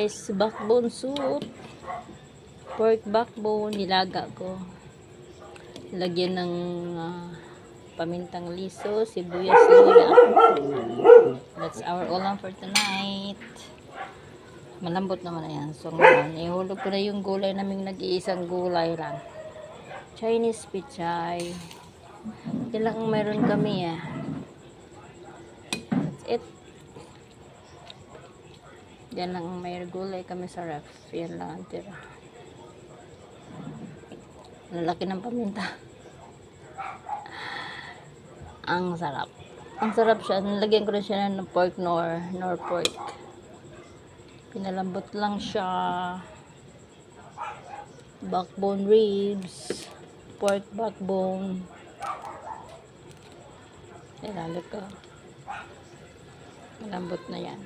guys, backbone soup. Pork backbone, nilaga ko. Lagyan ng pamintang liso, sibuyas, luya. That's our ulam for tonight. Malambot naman na yan. So ngayon, ihulog ko na yung gulay naming nag-iisang gulay lang. Chinese pichay. Yan lang ang meron kami That's it. Yan lang ang may gulay kami sa ref. Yan lang ang tira. Lalaki ng paminta. Ang sarap. Ang sarap siya. Nalagyan ko rin siya ng pork nor pork. Pinalambot lang siya. Backbone ribs. Pork backbone. Ilalo ko. Malambot na yan.